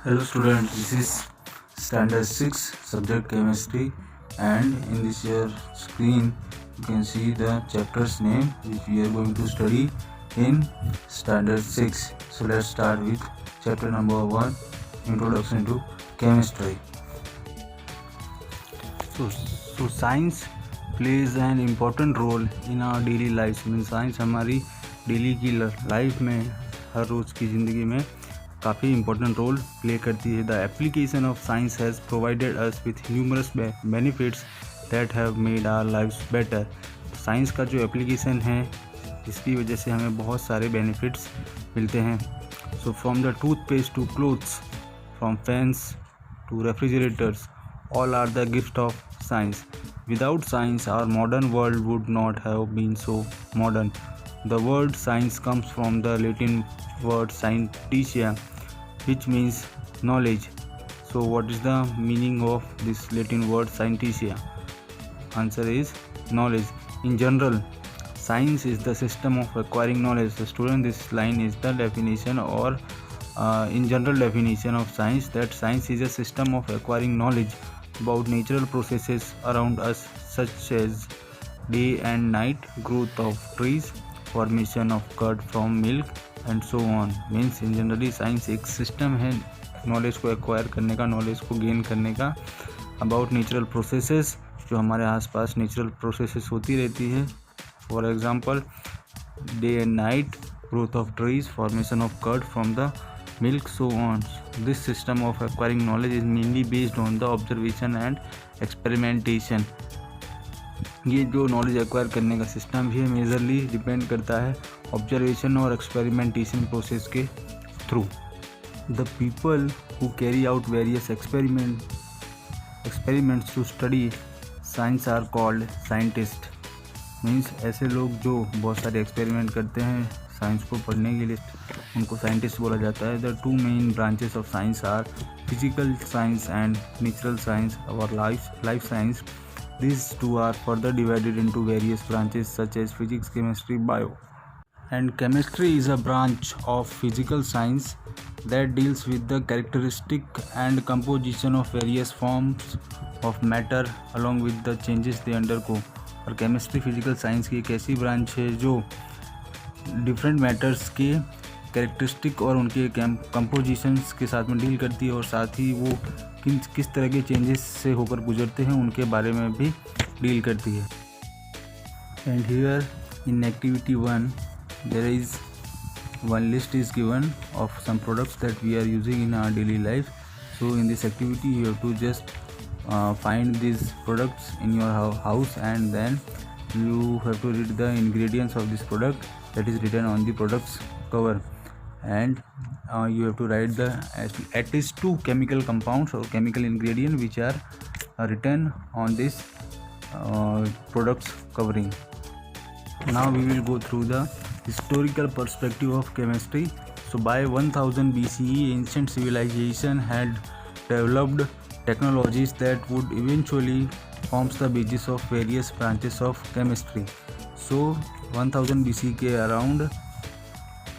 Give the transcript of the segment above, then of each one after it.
Hello students, this is standard 6 subject chemistry, and in this your screen you can see the chapter's name which we are going to study in standard 6. So let's start with chapter number 1, introduction to chemistry. So science plays an important role in our daily lives. Science हमारी daily की life में, हर रोज़ की ज़िंदगी में काफ़ी important role play करती है. The application of science has provided us with numerous benefits that have made our lifes better. Science का जो एप्लीकेशन है इसकी वजह से हमें बहुत सारे बेनिफिट्स मिलते हैं. So from the toothpaste to clothes, from fans to refrigerators, all are the gift of science. Without science, our modern world would not have been so modern. The word science comes from the Latin word scientia, which means knowledge. So what is the meaning of this Latin word scientia? Answer is knowledge. In general, science is the system of acquiring knowledge. So student, this line is the definition or in general definition of science, that science is a system of acquiring knowledge about natural processes around us, such as day and night, growth of trees, formation of curd from milk and so on. Means in generally science एक system है knowledge को acquire करने का, knowledge को gain करने का about natural processes, जो हमारे आसपास नेचुरल प्रोसेसेस होती रहती है. For example day and night, growth of trees, formation of curd from the milk, so on. This system of acquiring knowledge is mainly based on the observation and experimentation. ये जो knowledge acquire करने का system भी है majorly depend करता है observation और experimentation process के through. The people who carry out various experiments to study science are called scientist. Means ऐसे लोग जो बहुत सारे एक्सपेरिमेंट करते हैं साइंस को पढ़ने के लिए, उनको साइंटिस्ट बोला जाता है. The two main branches of science are physical science and natural science और life science. These two are further divided into various branches such as physics, chemistry, bio. And chemistry is a branch of physical science that deals with the characteristic and composition of various forms of matter along with the changes they undergo. और chemistry physical science की एक ऐसी branch है जो different matters के characteristic और उनके compositions के साथ में डील करती है, और साथ ही वो किस तरह के चेंजेस से होकर गुजरते हैं उनके बारे में भी डील करती है. And here in activity 1 there is one list is given of some products that we are using in our daily life. So in this activity you have to just find these products in your house, and then you have to read the ingredients of this product that is written on the product's cover, and you have to write the at least 2 chemical compounds or chemical ingredient which are written on this product's covering. Now we will go through the historical perspective of chemistry. So by 1000 BCE, ancient civilization had developed technologies that would eventually forms the basis of various branches of chemistry. So 1000 BC के around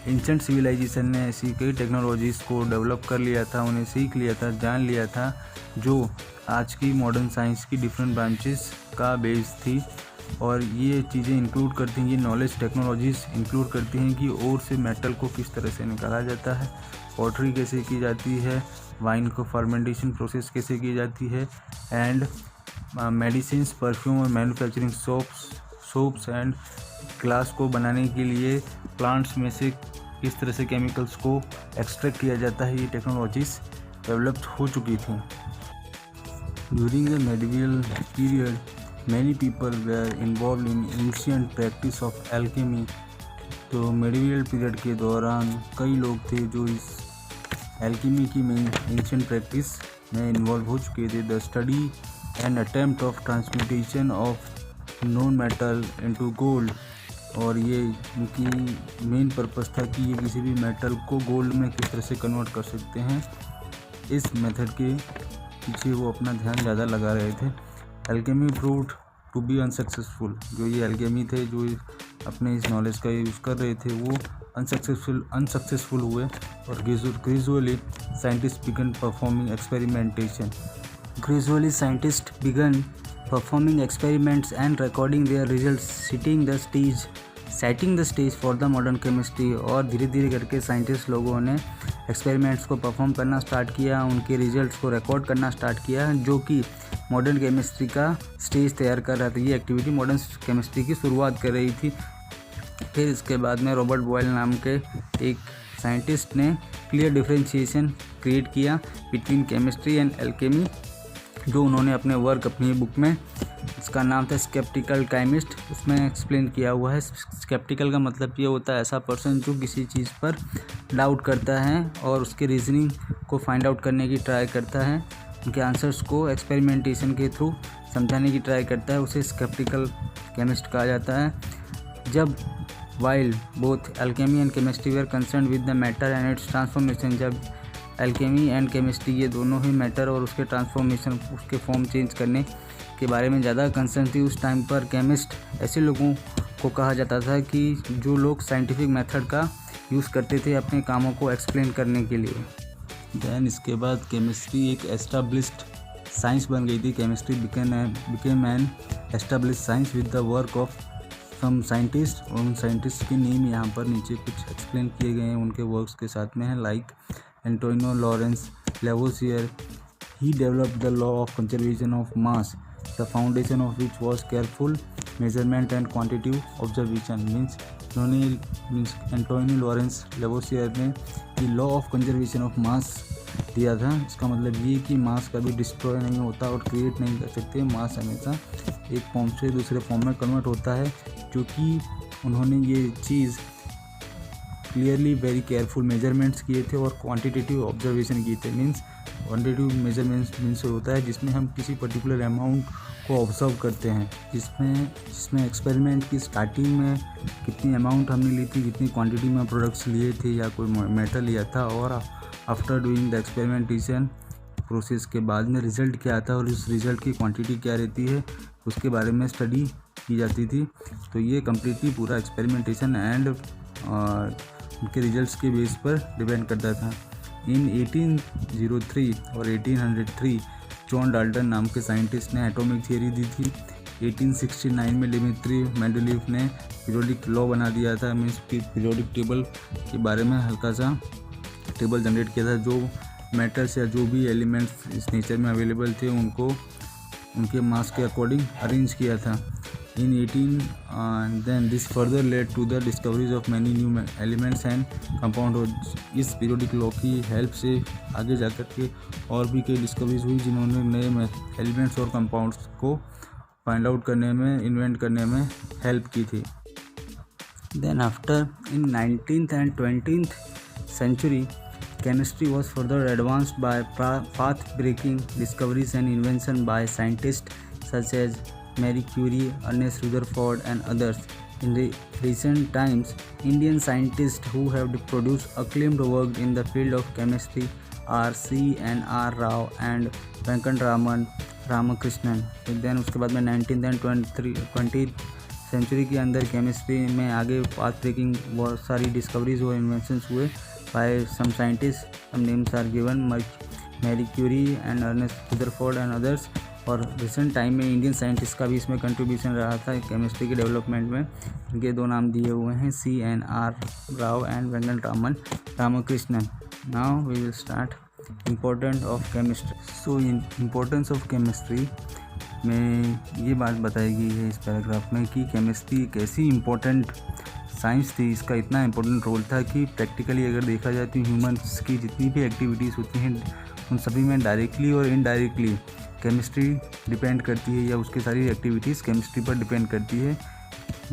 ancient civilisation ने ऐसी कई technologies को develop कर लिया था, उन्हें सीख लिया था, जान लिया था, जो आज की मॉडर्न साइंस की डिफरेंट ब्रांचेस का बेस थी. और ये चीज़ें इंक्लूड करती हैं, ये नॉलेज टेक्नोलॉजीज़ इंक्लूड करती हैं कि ओर से मेटल को किस तरह से निकाला जाता है, पॉटरी कैसे की जाती है, वाइन को फर्मेंटेशन प्रोसेस कैसे की जाती है, एंड मेडिसिन्स, परफ्यूम और मैन्युफैक्चरिंग सोप्स एंड ग्लास को बनाने के लिए प्लांट्स में से किस तरह से केमिकल्स को एक्सट्रैक्ट किया जाता है, ये टेक्नोलॉजीज़ डेवलप हो चुकी थी. During the medieval period many people were involved in ancient practice of alchemy. तो मेडिवल पीरियड के दौरान कई लोग थे जो इस एल्केमी की मेन एंशिएंट प्रैक्टिस में इन्वॉल्व हो चुके थे. The study and attempt of transmutation of non metal into gold. और ये इनकी मेन पर्पस था कि ये किसी भी मेटल को गोल्ड में किस तरह से कन्वर्ट कर सकते हैं. इस मेथड के पीछे वो अपना ध्यान ज़्यादा लगा रहे थे. Alchemy proved to be unsuccessful. जो ये एल्केमी थे जो अपने इस नॉलेज का यूज़ कर रहे थे वो अनसक्सेसफुल हुए, और gradually scientists began performing experimentation. Gradually, scientists began performing experiments and recording their results, setting the stage for the modern chemistry. और धीरे धीरे करके साइंटिस्ट लोगों ने एक्सपेरिमेंट्स को परफॉर्म करना स्टार्ट किया, उनके रिजल्ट्स को रिकॉर्ड करना स्टार्ट किया, जो कि मॉडर्न केमिस्ट्री का स्टेज तैयार कर रहा था। ये एक्टिविटी मॉडर्न केमिस्ट्री की शुरुआत कर रही थी। फिर इसके बाद में रॉबर्ट बॉयल नाम के एक साइंटिस्ट ने क्लियर डिफरेंशिएशन क्रिएट किया बिटवीन केमिस्ट्री एंड एल्केमी, जो उन्होंने अपने वर्क, अपनी बुक में, इसका नाम था स्केप्टिकल केमिस्ट, उसमें एक्सप्लेन किया हुआ है। स्केप्टिकल का मतलब ये होता है ऐसा पर्सन जो किसी चीज़ पर डाउट करता है और उसके रीजनिंग को फाइंड आउट करने की ट्राई करता है, उनके आंसर्स को एक्सपेरिमेंटेशन के थ्रू समझाने की ट्राई करता है, उसे स्केप्टिकल केमिस्ट कहा जाता है। जब while both alchemy and chemistry were concerned with the matter and its transformation, जब alchemy and chemistry ये दोनों ही मैटर और उसके ट्रांसफॉर्मेशन, उसके फॉर्म चेंज करने के बारे में ज़्यादा कंसर्न थी, उस टाइम पर केमिस्ट ऐसे लोगों को कहा जाता था कि जो लोग साइंटिफिक मेथड का यूज़ करते थे अपने कामों को एक्सप्लेन करने के लिए। दैन इसके बाद केमिस्ट्री एक एस्टाब्लिश्ड साइंस बन गई थी। Chemistry became an established science with the work of some scientist. और उन साइंटिस्ट के नेम यहाँ पर नीचे कुछ एक्सप्लेन किए गए हैं, उनके वर्क्स के साथ में है, like Antonio Lawrence Lavoisier. He developed the law of conservation of mass, the foundation of which was careful measurement and quantitative observation. Means Antonio Lawrence Lavoisier ने ये law of conservation of mass दिया था। इसका मतलब ये कि मास कभी destroy नहीं होता और क्रिएट नहीं कर सकते, मास हमेशा एक फॉर्म से दूसरे फॉर्म में कन्वर्ट होता है, क्योंकि उन्होंने ये चीज़ क्लियरली वेरी केयरफुल मेजरमेंट्स किए थे और क्वांटिटेटिव ऑब्जर्वेशन किए थे। मीन्स क्वांटिटेटिव मेजरमेंट्स मीन्स होता है जिसमें हम किसी पर्टिकुलर अमाउंट को ऑब्जर्व करते हैं, जिसमें एक्सपेरिमेंट की स्टार्टिंग में कितनी अमाउंट हमने ली थी, कितनी क्वांटिटी में प्रोडक्ट्स लिए थे या कोई मेटल लिया था, और after doing the experimentation process के बाद में रिज़ल्ट क्या आता है और उस रिज़ल्ट की क्वांटिटी क्या रहती है, उसके बारे में स्टडी की जाती थी। तो ये कम्प्लीटली पूरा एक्सपेरिमेंटेशन एंड उनके रिजल्ट्स के बेस पर डिपेंड करता था। इन 1803 और 1803 जॉन डाल्टन नाम के साइंटिस्ट ने एटॉमिक थियरी दी थी। 1869 में डिमित्री मेंडेलीव ने पीरियोडिक लॉ बना दिया था। मीन्स पीरियोडिक टेबल के बारे में हल्का सा टेबल जनरेट किया था, जो मेटल्स या जो भी एलिमेंट्स इस नेचर में अवेलेबल थे उनको उनके मास के अकॉर्डिंग अरेंज किया था। In 18 then this further led to the discoveries of many new elements and compound. इस पीरियोडिक लॉ की हेल्प से आगे जाकर के और भी कई डिस्कवरीज हुई जिन्होंने नए एलिमेंट्स और कंपाउंड्स को फाइंड आउट करने में, इन्वेंट करने में हेल्प की थी। Then after in 19th and 20th century, chemistry was further advanced by path-breaking discoveries and invention by scientists such as Marie Curie, Ernest Rutherford, and others. In recent times, Indian scientists who have produced acclaimed work in the field of chemistry are C.N.R. Rao and Venkataraman Ramakrishnan. Then उसके बाद में 19th and 20th century के अंदर chemistry में आगे path breaking बहुत सारी discoveries हुए, इन्वेंशंस हुए by some scientist. Some names are given, Marie Curie and Ernest Rutherford and others. और रिसेंट टाइम में इंडियन साइंटिस्ट का भी इसमें कंट्रीब्यूशन रहा था केमिस्ट्री के डेवलपमेंट में। इनके दो नाम दिए हुए हैं, C.N.R. Rao and Venkatraman Ramakrishnan. Now we will start importance of chemistry. So importance of chemistry में ये बात बताई गई है इस पैराग्राफ में कि केमिस्ट्री एक ऐसी इम्पोर्टेंट साइंस थी, इसका इतना इम्पोर्टेंट रोल था कि प्रैक्टिकली अगर देखा जाए तो ह्यूमंस की जितनी भी एक्टिविटीज़ होती हैं उन सभी में डायरेक्टली और इनडायरेक्टली केमिस्ट्री डिपेंड करती है, या उसकी सारी एक्टिविटीज़ केमिस्ट्री पर डिपेंड करती है।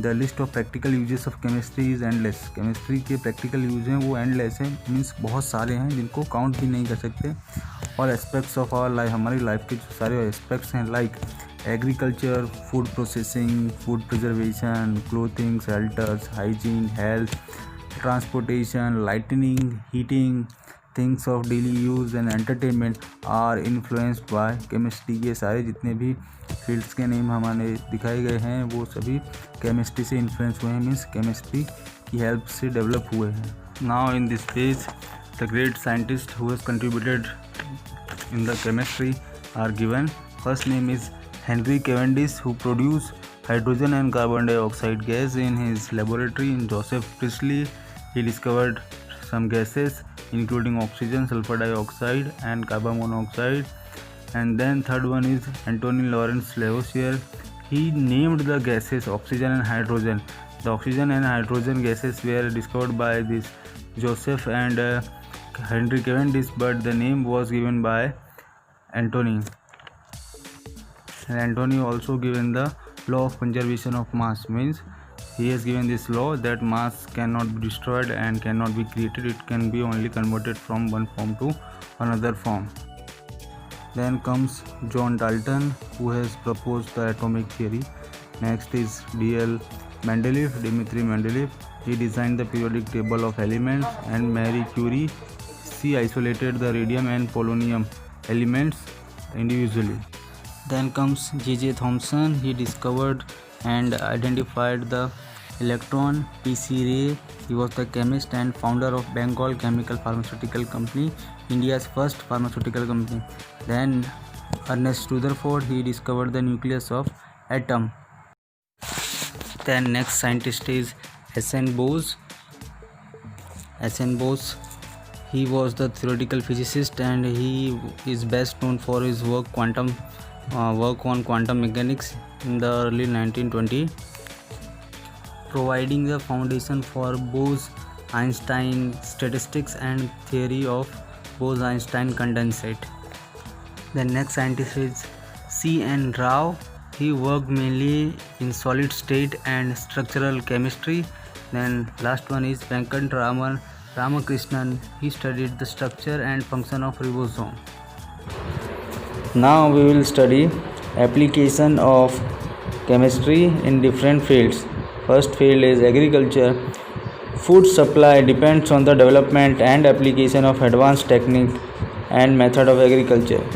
The list of practical uses of chemistry is endless. Chemistry के प्रैक्टिकल यूज हैं वो एंडलेस हैं, मीन्स बहुत सारे हैं जिनको काउंट भी नहीं कर सकते। और एस्पेक्ट्स ऑफ आवर लाइफ, हमारी लाइफ के जो सारे एस्पेक्ट्स हैं, like agriculture, food processing, food preservation, clothing, shelters, hygiene, health, transportation, lightning, heating, things of daily use and entertainment are influenced by chemistry. ये सारे जितने भी फील्ड्स के नेम हमारे दिखाए गए हैं वो सभी केमिस्ट्री से इन्फ्लुएंस हुए हैं, मीन्स केमिस्ट्री की हेल्प से डेवलप हुए हैं। Now in this page the great scientists who has contributed in the chemistry are given. First name is Henry Cavendish, who produced hydrogen and carbon dioxide gas in his laboratory. In Joseph Priestley, he discovered some gases including oxygen, sulfur dioxide and carbon monoxide. And then third one is Anthony Lawrence Lavoisier. He named the gases oxygen and hydrogen. The oxygen and hydrogen gases were discovered by this Joseph and Henry Cavendish, but the name was given by Anthony. And Anthony also given the law of conservation of mass, means he has given this law that mass cannot be destroyed and cannot be created. It can be only converted from one form to another form. Then comes John Dalton, who has proposed the atomic theory. Next is D.L. Mendeleev, Dmitry Mendeleev. He designed the periodic table of elements, and Marie Curie, she isolated the radium and polonium elements individually. Then comes J.J. Thomson. He discovered and identified the electron. P.C. Ray, he was the chemist and founder of Bengal Chemical Pharmaceutical Company, India's first pharmaceutical company. Then Ernest Rutherford, he discovered the nucleus of atom. Then next scientist is S.N. Bose. S.N. Bose, he was the theoretical physicist and he is best known for his work on quantum mechanics in the early 1920s, providing the foundation for Bose-Einstein statistics and theory of Bose-Einstein condensate. The next scientist is C.N. Rao. He worked mainly in solid state and structural chemistry. Then last one is Venkat Ramakrishnan. He studied the structure and function of ribosome. Now we will study application of chemistry in different fields. First field is agriculture. Food supply depends on the development and application of advanced technique and method of agriculture.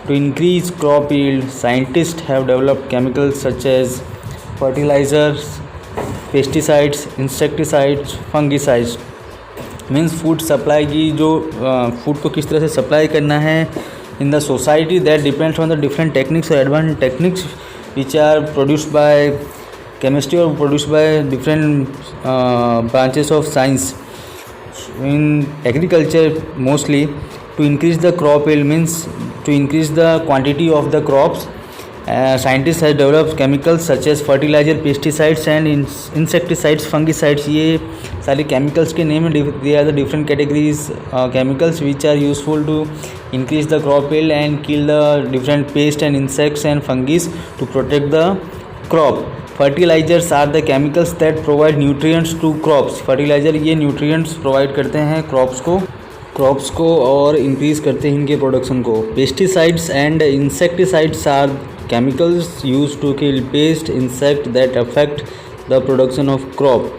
To increase crop yield, scientists have developed chemicals such as fertilizers, pesticides, insecticides, fungicides. Means food supply की जो food को किस तरह से supply करना है in the society, that depends on the different techniques or advanced techniques which are produced by chemistry or produced by different branches of science. In agriculture, mostly to increase the crop yield, means to increase the quantity of the crops, scientists have developed chemicals such as fertilizer, pesticides and insecticides, fungicides. ये सारे chemicals के name हैं. They are the different categories chemicals which are useful to increase the crop yield and kill the different pests and insects and fungi to protect the crop. Fertilizers are the chemicals that provide nutrients to crops. Fertilizer ये nutrients provide करते हैं crops को और increase करते हैं इनके production को. Pesticides and insecticides are chemicals used to kill pest, insect that affect the production of crop.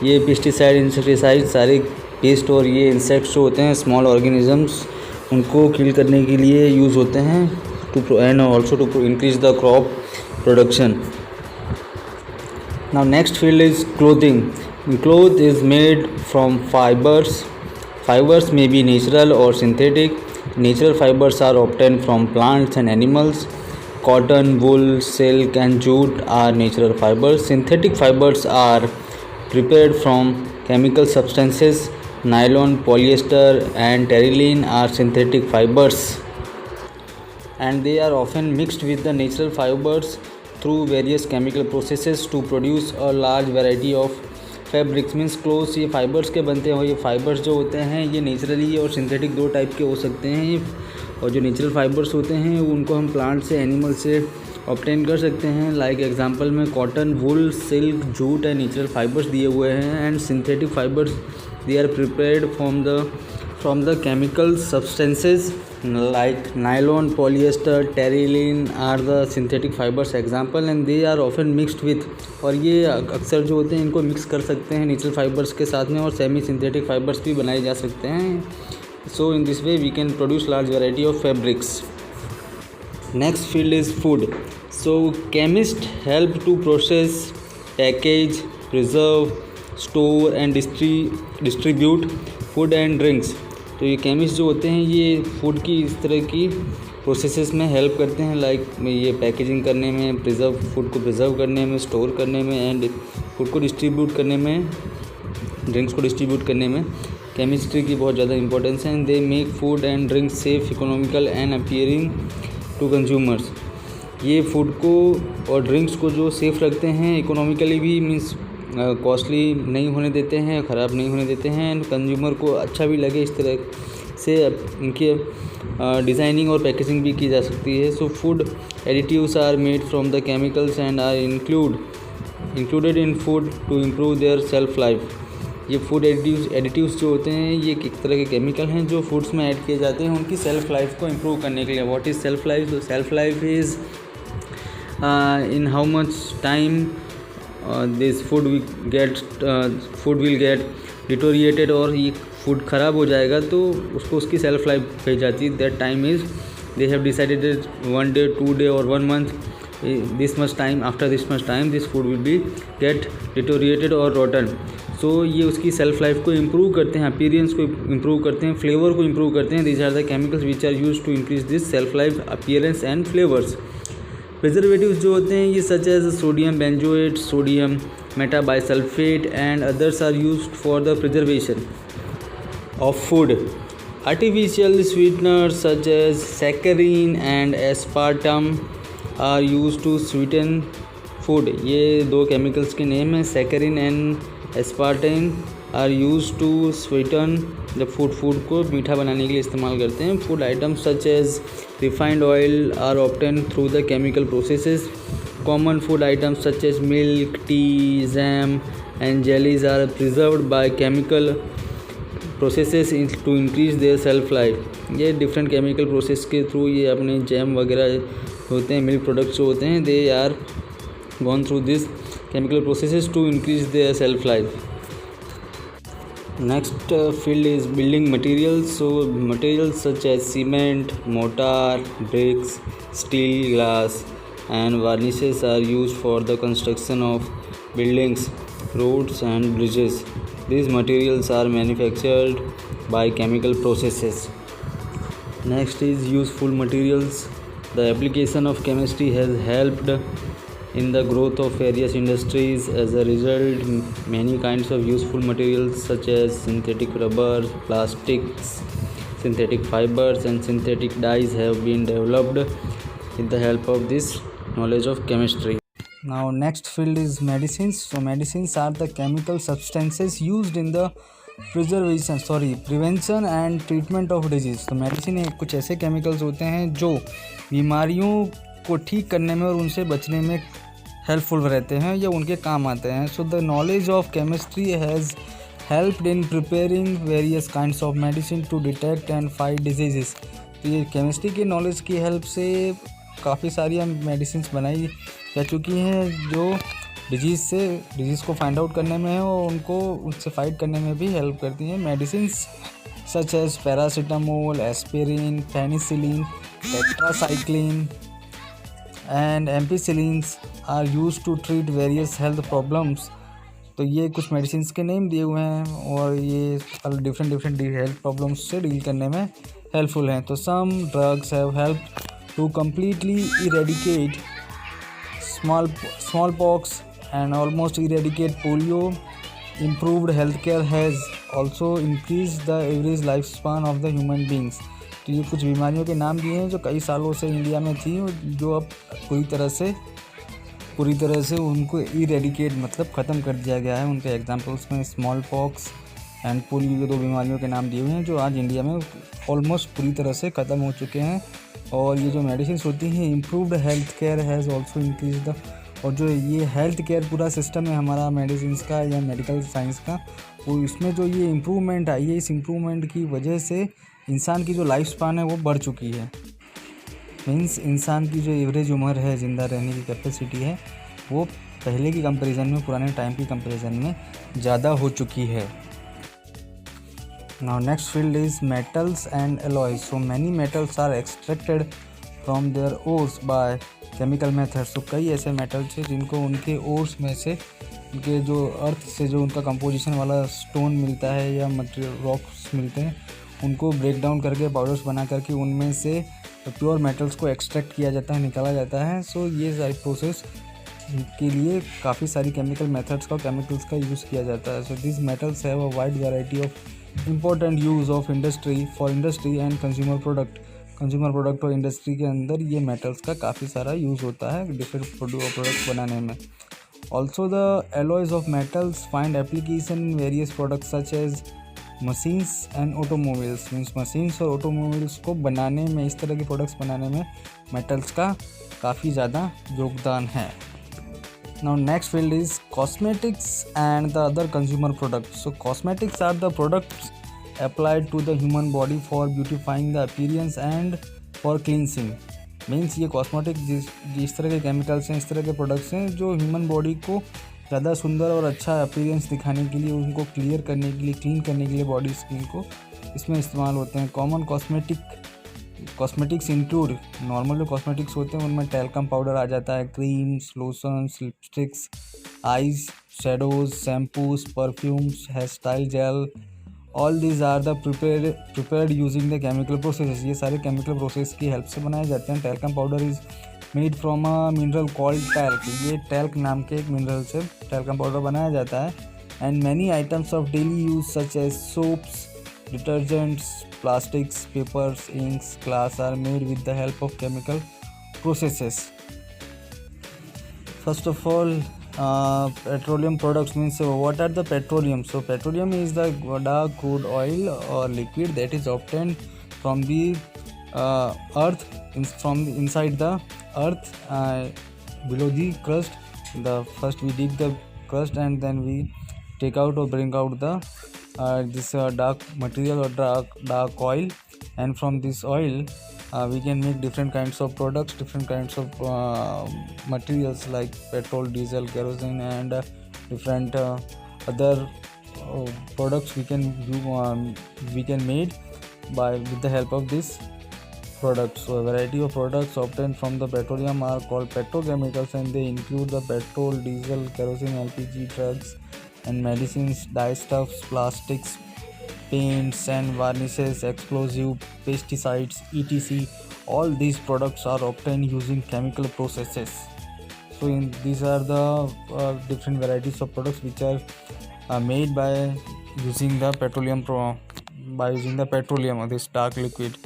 ये pesticide, insecticide सारे पेस्ट और ये इंसेक्ट्स जो होते हैं स्मॉल ऑर्गेनिजम्स उनको किल करने के लिए यूज़ होते हैं to and also to increase the crop production. Now next field is clothing. Cloth is made from fibers. Fibers may be natural or synthetic. Natural fibers are obtained from plants and animals. Cotton, wool, silk and jute are natural fibers. Synthetic fibers are prepared from chemical substances. Nylon, polyester and terylene are synthetic fibers, and they are often mixed with the natural fibers through various chemical processes to produce a large variety of fabrics. Means clothes ये fibers के बनते हैं और ये fibers जो होते हैं ये naturally और synthetic दो टाइप के हो सकते हैं. और जो नेचुरल फाइबर्स होते हैं उनको हम प्लांट से एनिमल से ऑब्टेन कर सकते हैं. लाइक एग्जांपल में cotton, wool, silk, jute and natural fibres दिए हुए हैं. And synthetic fibres they are prepared from the chemical substances like nylon, polyester, terylene are the synthetic fibres example. And they are often mixed with, और ये अक्सर जो होते हैं इनको मिक्स कर सकते हैं नेचुरल फाइबर्स के साथ में, और सेमी सिंथेटिक फाइबर्स भी बनाए जा सकते हैं. So in this way we can produce large variety of fabrics. Next field is food. So chemists help to process, package, preserve, store and distribute food and drinks. तो ये chemist जो होते हैं ये फूड की इस तरह की प्रोसेसेस में हेल्प करते हैं, लाइक ये पैकेजिंग करने में, फूड को प्रिजर्व करने में, स्टोर करने में एंड फूड को डिस्ट्रीब्यूट करने में, ड्रिंक्स को डिस्ट्रीब्यूट करने में केमिस्ट्री की बहुत ज़्यादा इंपॉर्टेंस है। And they make food and drinks safe, economical and appearing to consumers. ये फूड को और ड्रिंक्स को जो सेफ़ रखते हैं, इकोनॉमिकली भी मीन्स कॉस्टली नहीं होने देते हैं, ख़राब नहीं होने देते हैं, एंड कंज्यूमर को अच्छा भी लगे, इस तरह से इनके डिज़ाइनिंग और पैकेजिंग भी की जा सकती है। So food additives are made from the chemicals and are included in food to improve their self life. ये फूड एडिटिव्स जो होते हैं ये एक तरह के केमिकल हैं जो फूड्स में ऐड किए जाते हैं उनकी सेल्फ लाइफ को इम्प्रूव करने के लिए। What is self life? तो self life is in how much time this food will get deteriorated, और ये फूड ख़राब हो जाएगा तो उसको उसकी सेल्फ लाइफ कही जाती है। That time is they have decided 1 day 2 day और 1 month, this much time, after this much time this food will be get deteriorated or rotten। सो ये उसकी सेल्फ लाइफ को इम्प्रूव करते हैं, अपीयरेंस को इम्प्रूव करते हैं, फ्लेवर को इम्प्रूव करते हैं। These are the chemicals which are use to increase this self life, appearance and flavours. Preservatives जो होते हैं ये such as sodium benzoate, sodium metabisulphite and others are used for the preservation of food. Artificial sweeteners such as saccharin and aspartame are use to sweeten food. ये दो chemicals के name हैं, saccharin and aspartame are use to sweeten the food को मीठा बनाने के लिए इस्तेमाल करते हैं। Food items such as refined oil are obtain through the chemical processes. Common food items such as milk, tea, jam and jellies are preserved by chemical processes to increase their self life. ये different chemical process के through ये अपने jam वगैरह होते हैं, milk products जो होते हैं, they are gone through this chemical processes to increase their shelf life. Next field is building materials. So materials such as cement, mortar, bricks, steel, glass and varnishes are used for the construction of buildings, roads and bridges. These materials are manufactured by chemical processes. Next is useful materials. The application of chemistry has helped in the growth of various industries. As a result, many kinds of useful materials such as synthetic rubber, plastics, synthetic fibers and synthetic dyes have been developed with the help of this knowledge of chemistry. Now next field is medicines. So medicines are the chemical substances used in the prevention and treatment of disease. तो medicine कुछ ऐसे chemicals होते हैं जो बीमारियों को ठीक करने में और उनसे बचने में हेल्पफुल रहते हैं या उनके काम आते हैं। So the knowledge of chemistry has helped in preparing various kinds of medicine to detect and fight disease. तो ये केमिस्ट्री की नॉलेज की हेल्प से काफ़ी सारी मेडिसिन बनाई जा चुकी हैं जो डिजीज़ को फाइंड आउट करने में और उनको उससे फाइट करने में भी हेल्प करती हैं। Medicine such as paracetamol, aspirin, penicillin, tetracycline and ampicillins are use to treat various health problems. तो ये कुछ मेडिसिन के नेम दिए हुए हैं और ये डिफरेंट हेल्थ प्रॉब्लम्स से डील करने में हेल्पफुल हैं। तो some drugs have help to completely eradicate small pox and almost eradicate polio. Improved health care has also increase the average life span of the human beings. तो ये कुछ बीमारियों के नाम दिए हैं जो कई सालों से इंडिया में थी और जो अब पूरी तरह से उनको इरेडिकेट मतलब ख़त्म कर दिया गया है। उनके एग्जांपल्स में स्मॉल पॉक्स एंड पोलियो के दो बीमारियों के नाम दिए हुए हैं जो आज इंडिया में ऑलमोस्ट पूरी तरह से ख़त्म हो चुके हैं। और ये जो मेडिसिन होती हैं, improved health care has also increase the, और जो ये हेल्थ केयर पूरा सिस्टम है हमारा मेडिसिन का या मेडिकल साइंस का, वो इसमें जो ये इम्प्रूवमेंट आई है, इस इम्प्रूवमेंट की वजह से इंसान की जो लाइफ स्पान है वो बढ़ चुकी है। मीन्स इंसान की जो एवरेज उम्र है, ज़िंदा रहने की कैपेसिटी है, वो पहले की कंपैरिजन में, पुराने टाइम की कंपैरिजन में ज़्यादा हो चुकी है। Now next field is metals and alloys. So many metals are extracted from their ores by chemical methods. तो कई ऐसे मेटल्स हैं जिनको उनके ओर्स में से, उनके जो अर्थ से जो उनका कंपोजिशन वाला स्टोन मिलता है या मटेरियल रॉक्स मिलते हैं, उनको ब्रेक डाउन करके पाउडर्स बना करके उनमें से प्योर मेटल्स को एक्सट्रैक्ट किया जाता है, निकाला जाता है। सो ये सारी प्रोसेस के लिए काफ़ी सारी केमिकल मेथड्स का केमिकल्स का यूज़ किया जाता है। So this metals have a wide variety of important use of industry for industry and consumer product और इंडस्ट्री के अंदर ये मेटल्स का काफ़ी सारा यूज़ होता है डिफरेंट प्रोडक्ट्स बनाने में। Also the alloys of metals find application in various products such as machines and automobiles. Means machines और ऑटोमोबाइल्स को बनाने में, इस तरह के प्रोडक्ट्स बनाने में मेटल्स का काफ़ी ज़्यादा योगदान है। Now next field is cosmetics and the other consumer products. So cosmetics are the products applied to the human body for beautifying the appearance and for cleansing. Means ये कॉस्मेटिक जिस तरह के केमिकल्स हैं, इस तरह के प्रोडक्ट्स हैं जो ह्यूमन बॉडी को ज़्यादा सुंदर और अच्छा अपीयरेंस दिखाने के लिए, उनको क्लियर करने के लिए, क्लीन करने के लिए बॉडी स्किन को इसमें इस्तेमाल होते हैं। कॉमन कॉस्मेटिक्स इंक्लूड, नॉर्मल जो कॉस्मेटिक्स होते हैं उनमें टैल्कम पाउडर आ जाता है, creams, lotions, lipsticks, eyes shadows, shampoos, perfumes, hair style gel, all these are the prepared using the chemical process. ये सारे केमिकल प्रोसेस की हेल्प से बनाए जाते हैं। Talcum powder is made from a mineral called talc. ये talc नाम के एक मिनरल से टैल्कम पाउडर बनाया जाता है। And many items of daily use such as soaps, detergents, plastics, papers, inks, glass are made with the help of chemical processes. First of all, petroleum products means what are the petroleum? So petroleum is the dark crude oil or liquid that is obtained from the earth, from inside the earth, below the crust. First we dig the crust and then we take out or bring out the this dark material or dark oil, and from this oil we can make different kinds of products, different kinds of materials like petrol, diesel, kerosene, and different other products we can made with the help of this products. So a variety of products obtained from the petroleum are called petrochemicals, and they include the petrol, diesel, kerosene, LPG, drugs and medicines, dyestuffs, plastics, paints and varnishes, explosive, pesticides, etc. All these products are obtained using chemical processes. So these are the different varieties of products which are made by using the petroleum or this dark liquid.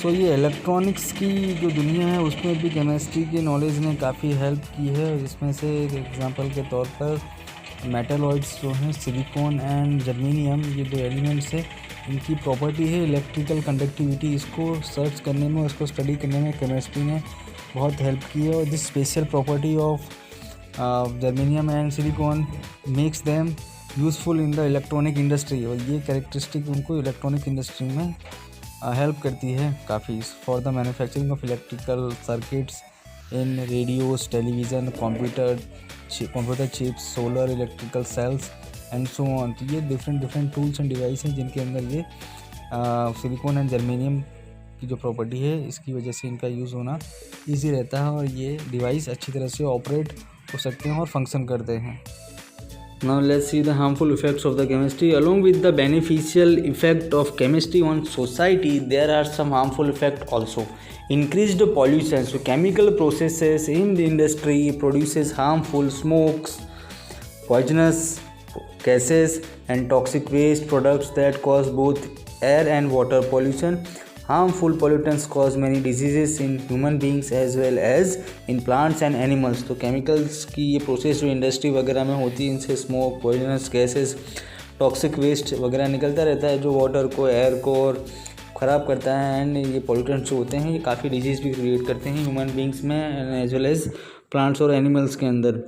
सो ये electronics की जो दुनिया है उसमें भी chemistry की knowledge ने काफ़ी हेल्प की है। जिसमें से एक एग्जांपल के तौर पर मेटलॉइड्स जो हैं, सिलिकॉन एंड जर्मेनियम, ये दो एलिमेंट्स है, इनकी प्रॉपर्टी है इलेक्ट्रिकल कंडक्टिविटी। इसको सर्च करने में, उसको स्टडी करने में केमिस्ट्री ने बहुत हेल्प की है। और this special property of germanium and silicon makes them useful in the electronic industry. और ये कैरेक्टरिस्टिक उनको इलेक्ट्रॉनिक इंडस्ट्री में हेल्प करती है काफ़ी for the manufacturing of electrical circuits in radios, television, computer chips, solar electrical cells and so on. तो ये different tools and device हैं जिनके अंदर ये सिलिकॉन एंड जर्मेनियम की जो प्रॉपर्टी है, इसकी वजह से इनका यूज़ होना ईजी रहता है और ये डिवाइस अच्छी तरह से ऑपरेट हो सकते हैं और फंक्शन करते हैं। Now let's see the harmful effects of the chemistry. Along with the beneficial effect of chemistry on society, there are some harmful effects also. Increased pollution. So chemical processes in the industry produces harmful smokes, poisonous gases and toxic waste products that cause both air and water pollution. Harmful pollutants cause many diseases in human beings as well as in plants and animals. तो chemicals की ये process जो industry वगैरह में होती है, इनसे smoke, poisonous gases, toxic waste वगैरह निकलता रहता है जो वाटर को, एयर को और ख़राब करता है। एंड ये पॉल्यूटेंट्स जो होते हैं ये काफ़ी डिजीज़ भी क्रिएट करते हैं ह्यूमन बींग्स में एज वेल एज प्लांट्स और एनिमल्स के अंदर।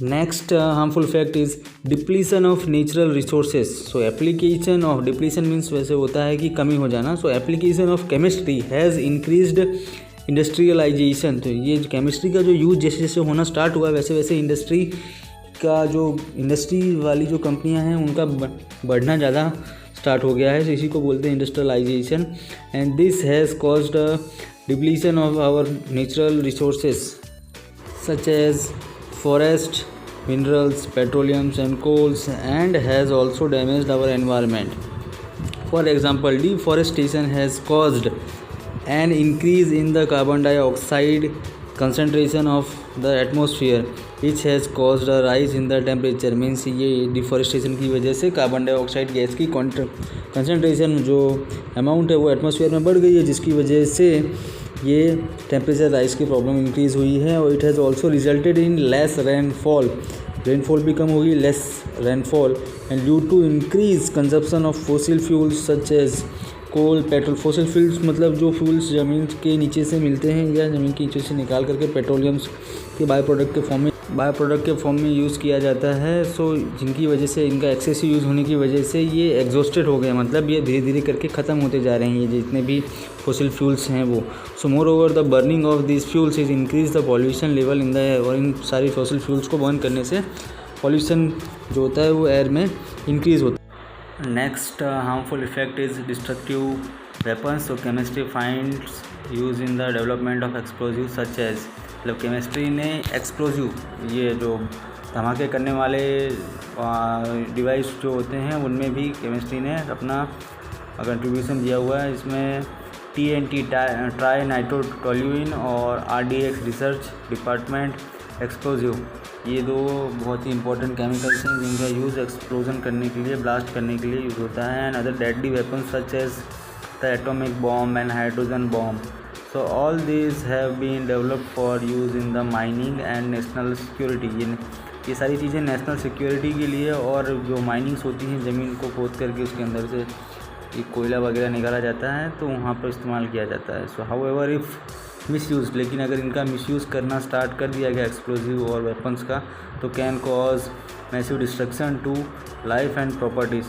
Next harmful effect is depletion of natural resources. So application of depletion means वैसे होता है कि कमी हो जाना। So application of chemistry has increased industrialisation. तो ये केमिस्ट्री का जो यूज़ जैसे जैसे होना स्टार्ट हुआ वैसे वैसे इंडस्ट्री वाली जो कंपनियां हैं उनका बढ़ना ज़्यादा स्टार्ट हो गया है। तो इसी को बोलते हैं industrialisation. And this has caused depletion of our natural resources such as forest, minerals, petroleums and coals, and has also damaged our environment. For example, deforestation has caused an increase in the carbon dioxide concentration of the atmosphere, which has caused a rise in the temperature. Means ये deforestation की वजह से carbon dioxide gas की concentration जो amount है वो atmosphere में बढ़ गई है, जिसकी वजह से ये टेम्परेचर राइज की प्रॉब्लम इंक्रीज़ हुई है. और it has also resulted in less rainfall भी कम होगी, less rainfall, and due to increase consumption of fossil fuels such as coal, petrol. Fossil fuels मतलब जो फ्यूल्स ज़मीन के नीचे से मिलते हैं या ज़मीन के नीचे से निकाल करके पेट्रोलियम्स के बाय प्रोडक्ट के फॉर्म में यूज़ किया जाता है. सो जिनकी वजह से इनका एक्सेसिव यूज़ होने की वजह से ये एग्जॉस्टेड हो गए, मतलब ये धीरे धीरे करके ख़त्म होते जा रहे हैं ये जितने भी फोसिल फ्यूल्स हैं वो. So moreover the burning of this fuels is increase the pollution level in the air. और इन सारी फोसिल फ्यूल्स को बर्न करने से पॉल्यूशन जो होता है वो एयर में इंक्रीज़ होता है. Next harmful effect is destructive weapons. तो chemistry finds use in the development of explosive such as, मतलब केमिस्ट्री ने एक्सप्लोजिव ये जो धमाके करने वाले डिवाइस जो होते हैं उनमें भी केमिस्ट्री ने अपना कंट्रीब्यूशन दिया हुआ है. इसमें TNT ट्राई नाइट्रोटोल्यूइन और RDX रिसर्च डिपार्टमेंट एक्सप्लोजिव, ये दो बहुत ही इंपॉर्टेंट केमिकल्स हैं जिनका यूज़ एक्सप्लोजन करने के लिए, ब्लास्ट करने के लिए यूज़ होता है. And other deadly weapons such as the atomic bomb and hydrogen bomb. So all this have been developed for use in the mining and national security. ये सारी चीज़ें नेशनल सिक्योरिटी के लिए, और जो माइनिंग्स होती हैं ज़मीन को खोद करके उसके अंदर से एक कोयला वगैरह निकाला जाता है तो वहाँ पर इस्तेमाल किया जाता है. सो हाउएवर इफ़ मिसयूज, लेकिन अगर इनका मिसयूज़ करना स्टार्ट कर दिया गया एक्सप्लोजिव और वेपन्स का, तो can cause massive destruction to life and properties.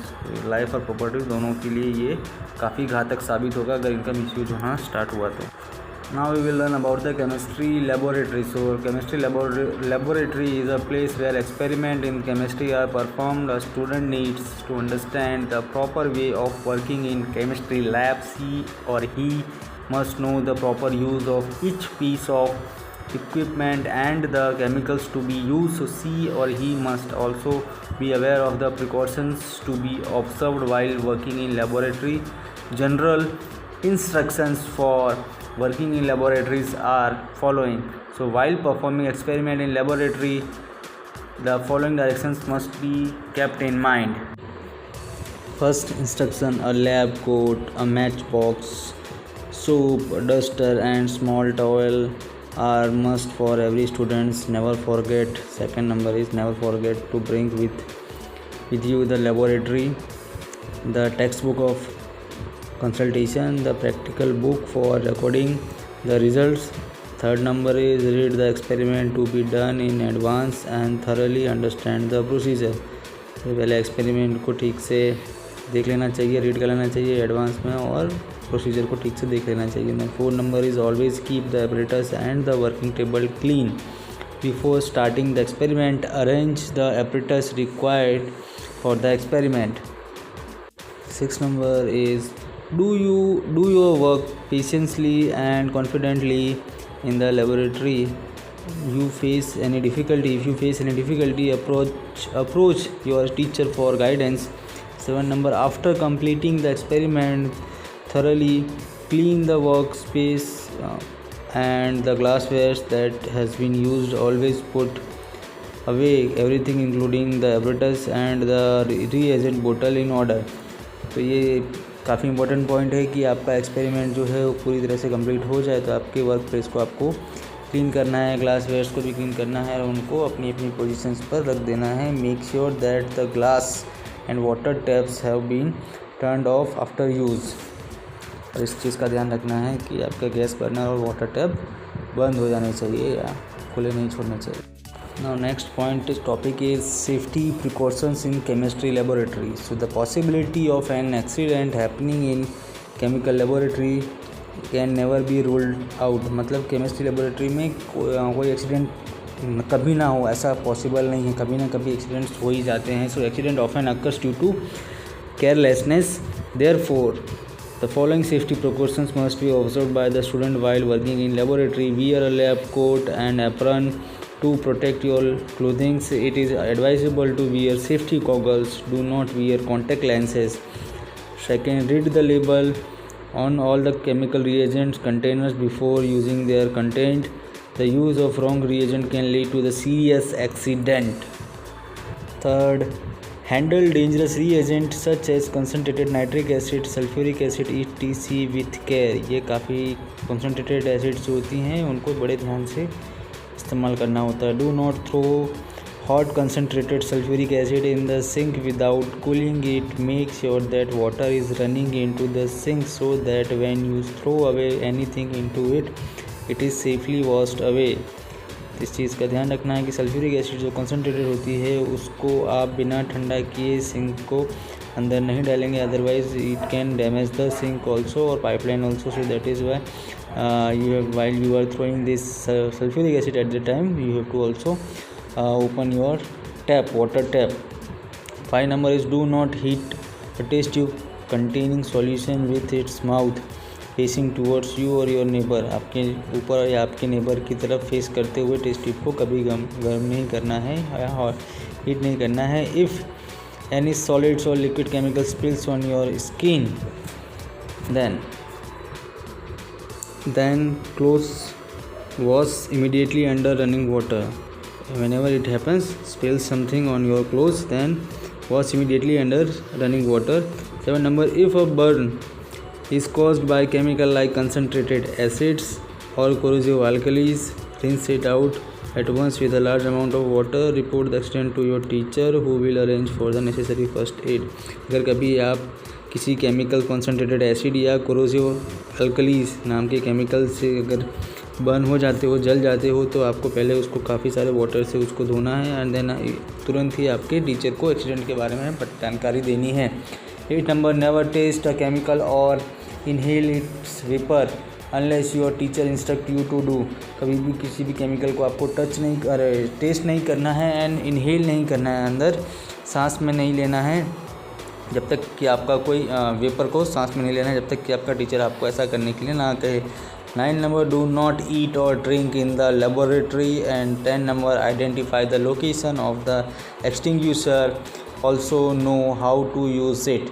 Life और प्रॉपर्टीज़ दोनों के लिए ये काफ़ी घातक साबित होगा अगर इनका मिसयूज होना स्टार्ट हुआ तो. Now we will learn about the chemistry laboratory. So chemistry laboratory is a place where experiment in chemistry are performed. A student needs to understand the proper way of working in chemistry lab. She और he must know the proper use of each piece of equipment and the chemicals to be used. So she or he must also be aware of the precautions to be observed while working in laboratory. General instructions for working in laboratories are following. So while performing experiment in laboratory, the following directions must be kept in mind. First instruction: a lab coat, a matchbox, soap, duster and small towel are must for every students. Never forget, second number is never forget to bring with you the laboratory, the textbook of consultation, the practical book for recording the results. Third number is read the experiment to be done in advance and thoroughly understand the procedure. तो पहले experiment को ठीक से देख लेना चाहिए, read कर लेना चाहिए एडवांस में, और प्रोसीजर को ठीक से देख लेना चाहिए. Then 4 number is always keep the apparatus and the working table clean before starting the experiment. Arrange the apparatus required for the experiment. 6 number is do your work patiently and confidently in the laboratory. If you face any difficulty, approach your teacher for guidance. 7 number, after completing the experiment, thoroughly clean the workspace and the glassware that has been used. Always put away everything including the apparatus and the reagent bottle in order. तो ये काफ़ी important point है कि आपका experiment जो है वो पूरी तरह से कंप्लीट हो जाए तो आपके वर्क प्लेस को आपको क्लीन करना है, ग्लास वेयर्स को भी क्लीन करना है और उनको अपनी अपनी पोजीशंस पर रख देना है. Make sure that the glass and water taps have been turned off after use. और इस चीज़ का ध्यान रखना है कि आपका गैस बर्नर और वाटर टैप बंद हो जाने चाहिए या खुले नहीं छोड़ने चाहिए. Now next point is topic is safety precautions in chemistry laboratory. So the possibility of an accident happening in chemical laboratory can never be ruled out. मतलब केमिस्ट्री लेबोरेटरी में कोई एक्सीडेंट कभी ना हो ऐसा पॉसिबल नहीं है, कभी ना कभी एक्सीडेंट्स हो ही जाते हैं. So accident often occurs due to carelessness. Therefore the following safety precautions must be observed by the student while working in laboratory. Wear a lab coat and apron to protect your clothing. It is advisable to wear safety goggles. Do not wear contact lenses. Second, read the label on all the chemical reagents containers before using their content. The use of wrong reagent can lead to the serious accident. Third, handle dangerous reagents such as concentrated nitric acid, sulfuric acid, etc. with care. ये काफ़ी concentrated acids होती हैं, उनको बड़े ध्यान से इस्तेमाल करना होता है. Do not throw hot concentrated sulfuric acid in the sink without cooling it. Make sure that water is running into the sink so that when you throw away anything into it, it is safely washed away. इस चीज़ का ध्यान रखना है कि sulphuric acid जो concentrated होती है उसको आप बिना ठंडा किए सिंक को अंदर नहीं डालेंगे, otherwise it can damage the sink also और pipeline also. So that is why you have, while you are throwing this sulfuric acid at the time, you have to also open your tap, water tap. 5 number is do not heat a test tube containing solution with its mouth facing towards you और your neighbour. आपके ऊपर या आपके neighbour की तरफ face करते हुए test tube को कभी गर्म नहीं करना है और हीट नहीं करना है. इफ़ एनी सॉलिड्स और liquid chemical spills on your skin then close wash immediately under running water. Whenever it happens, spill something on your clothes, then wash immediately under running water. 7 number, if a burn is caused by chemical like concentrated acids or corrosive alkalis, rinse it out at once with a large amount of water. Report the accident to your teacher who will arrange for the necessary first aid. अगर कभी आप किसी chemical concentrated acid या corrosive alkalis नाम के chemical से अगर burn हो जाते हो, जल जाते हो, तो आपको पहले उसको काफ़ी सारे वाटर से उसको धोना है एंड देन तुरंत ही आपके टीचर को एक्सीडेंट के बारे में जानकारी देनी है. 8 number, never test a chemical और inhale its vapour unless your teacher instruct you to do. कभी भी किसी भी केमिकल को आपको टेस्ट नहीं करना है एंड इनहेल नहीं करना है, अंदर सांस में नहीं लेना है जब तक कि आपका कोई वेपर को सांस में नहीं लेना है जब तक कि आपका टीचर आपको ऐसा करने के लिए ना कहे. 9 number, do not eat or drink in the laboratory. And 10 number, identify the location of the extinguisher, also know how to use it.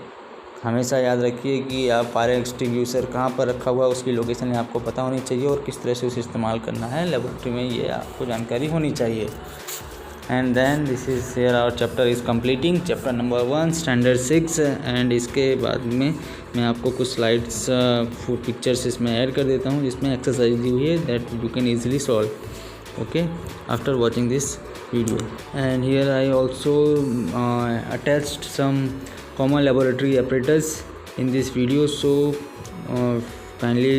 हमेशा याद रखिए कि आप फायर एक्सटिंग्यूशर कहाँ पर रखा हुआ है, उसकी लोकेशन आपको पता होनी चाहिए और किस तरह से उसे इस्तेमाल करना है लेबोरेटरी में, ये आपको जानकारी होनी चाहिए. And then this is here our chapter is completing chapter number 1 standard 6. एंड इसके बाद में मैं आपको कुछ स्लाइड्स पिक्चर्स इसमें ऐड कर देता हूँ जिसमें एक्सरसाइज दी हुई है that you can easily solve. Okay, after watching this video. And here I also attached some common laboratory apparatus in this video, so kindly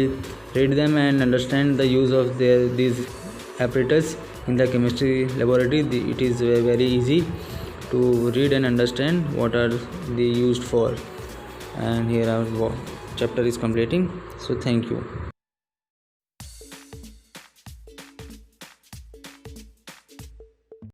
read them and understand the use of these apparatus in the chemistry laboratory. It is very easy to read and understand what are they used for. And here our chapter is completing, so thank you.